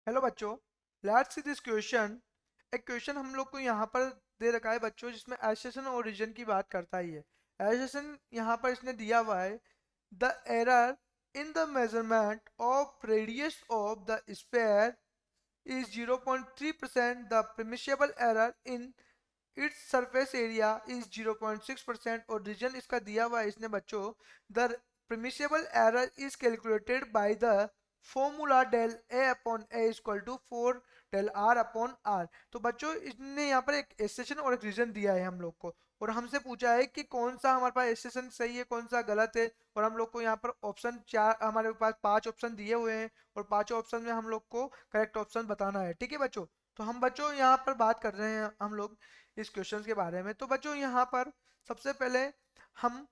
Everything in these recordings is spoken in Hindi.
हेलो बच्चों, लेट्स सी दिस क्वेश्चन। एक क्वेश्चन हम लोग को यहाँ पर दे रखा है बच्चों, जिसमें एसेशन और रीजन की बात करता ही है। एसेशन यहाँ पर इसने दिया हुआ है, the error in the measurement of radius of the sphere is 0.3%, the permissible error in its surface area is 0.6%। और रीजन इसका दिया हुआ है इसने बच्चों, the permissible error is calculated by the formula del a upon a is equal to 4 del r upon r। तो बच्चों इसने यहाँ पर एक एसेशन और एक रीजन दिया है हम लोग को, और हमसे पूछा है कि कौन सा हमारे पास एसेशन सही है, कौन सा गलत है। और हम लोग को यहाँ पर ऑप्शन चार, हमारे पास 5 ऑप्शन दिए हुए हैं, और 5 ऑप्शन में हम लोग को करेक्ट ऑप्शन बताना है। ठीक है बच्चों, तो हम बच्चों यहाँ पर बात कर रहे हैं हम लोग इस क्वेश्चन के बारे में। तो बच्चों यहाँ पर सबसे पहले हम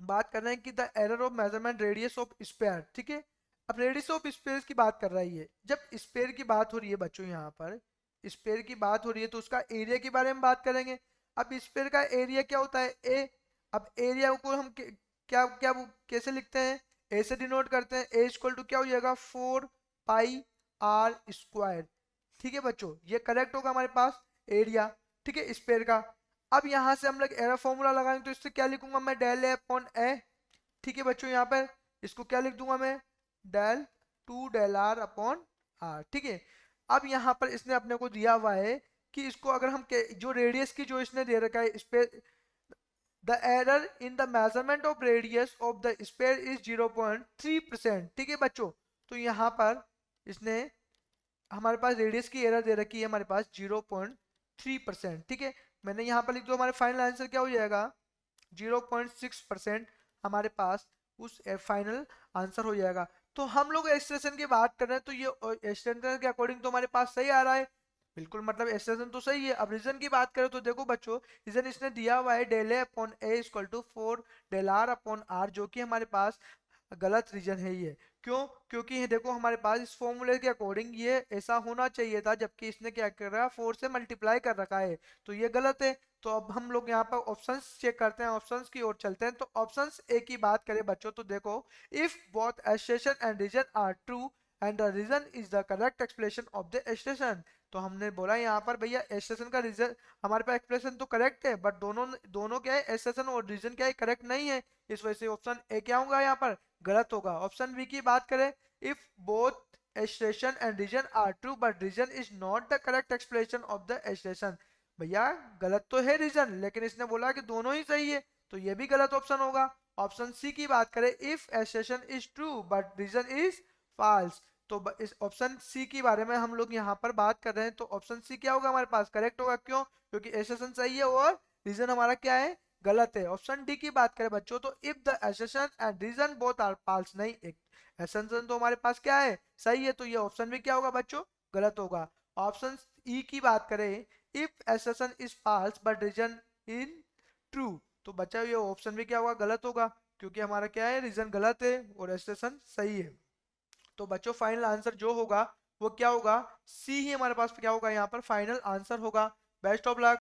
बात कर रहे हैं कि the error of measurement radius of sphere. ठीक है, अब रेडियस ऑफ स्पेयर की बात कर रही है। जब स्पेयर की बात हो रही है बच्चों, यहाँ पर स्पेयर की बात हो रही है तो उसका एरिया के बारे में बात करेंगे। अब स्पेयर का एरिया क्या होता है, ए। अब एरिया को हम क्या क्या कैसे लिखते हैं, ए से डिनोट करते हैं। ए इक्वल टू क्या हो जाएगा, 4 पाई r स्क्वायर। ठीक है बच्चों, ये करेक्ट होगा हमारे पास एरिया। ठीक है, स्पेयर का। अब यहाँ से हम लोग एरर फॉर्मूला लगाएंगे, तो इससे क्या लिखूंगा मैं, डेल ए अपॉन ए। ठीक है बच्चों, यहाँ पर इसको क्या लिख दूंगा मैं, del 2 del r upon r। ठीक है, अब यहाँ पर इसने अपने को दिया हुआ है कि इसको अगर हम जो रेडियस की जो इसने दे रखा है इस पे, the error in the measurement of radius of the spare is 0.3%। ठीक है बच्चों, तो यहाँ पर इसने हमारे पास रेडियस की एरर दे रखी है हमारे पास 0.3%। ठीक है, मैंने यहाँ पर लिख दो, हमारे फाइनल आंसर क्या हो जाएगा, 0.6% हमारे पास उस फाइनल आंसर हो जाएगा। तो हम लोग एक्सप्रेशन की बात कर रहे हैं, तो ये एक्सटेंशन के अकॉर्डिंग तो हमारे पास सही आ रहा है, बिल्कुल, मतलब एक्सप्रेशन तो सही है। अब रीजन की बात करें तो देखो बच्चों, रीजन इसने दिया हुआ है del a upon a equal to 4 del r upon r, जो कि हमारे पास गलत रीजन है ये। क्यों, क्योंकि ये देखो हमारे पास इस फॉर्मूले के अकॉर्डिंग ये ऐसा होना चाहिए था, जबकि इसने क्या कर रहा है, 4 से मल्टीप्लाई कर रखा है, तो ये गलत है। तो अब हम लोग यहाँ पर ऑप्शंस चेक करते हैं, ऑप्शंस की ओर चलते हैं। तो ऑप्शंस ए की बात करें बच्चों, तो देखो, if both assertion and reason are true and the reason is the correct explanation of the assertion. तो हमने बोला यहाँ पर भैया एस्टेशन का रीजन हमारे पास एक्सप्लेनेशन तो करेक्ट है, बट दोनों दोनों क्या है, एस्टेशन और रीजन क्या है, करेक्ट नहीं है। इस वजह से ऑप्शन ए क्या होगा यहाँ पर, गलत होगा। ऑप्शन बी की बात करें, if both assertion and reason are true but reason is not the correct explanation of the assertion. भैया गलत तो है रीजन, लेकिन इसने बोला कि दोनों ही सही है, तो ये भी गलत ऑप्शन होगा। ऑप्शन सी की बात करें, if assertion is true but reason is false. तो इस ऑप्शन सी के बारे में हम लोग यहाँ पर बात कर रहे हैं, तो ऑप्शन सी क्या होगा हमारे पास, करेक्ट होगा। क्यों, क्योंकि एसेशन सही है और रीजन हमारा क्या है, गलत है। ऑप्शन डी की बात करें बच्चों, तो if the assertion and reason both are false, नहीं, एक एसेशन तो हमारे पास क्या है, सही है, तो ये ऑप्शन भी क्या होगा बच्चों, गलत होगा। ऑप्शन ई की बात करें, if assertion is false but reason in true, तो बच्चा ये ऑप्शन भी क्या होगा, गलत होगा, क्योंकि हमारा क्या है, रीजन गलत है और एसेशन सही है। तो बच्चों फाइनल आंसर जो होगा वो क्या होगा, सी ही हमारे पास क्या होगा, यहाँ पर फाइनल आंसर होगा। Best of luck.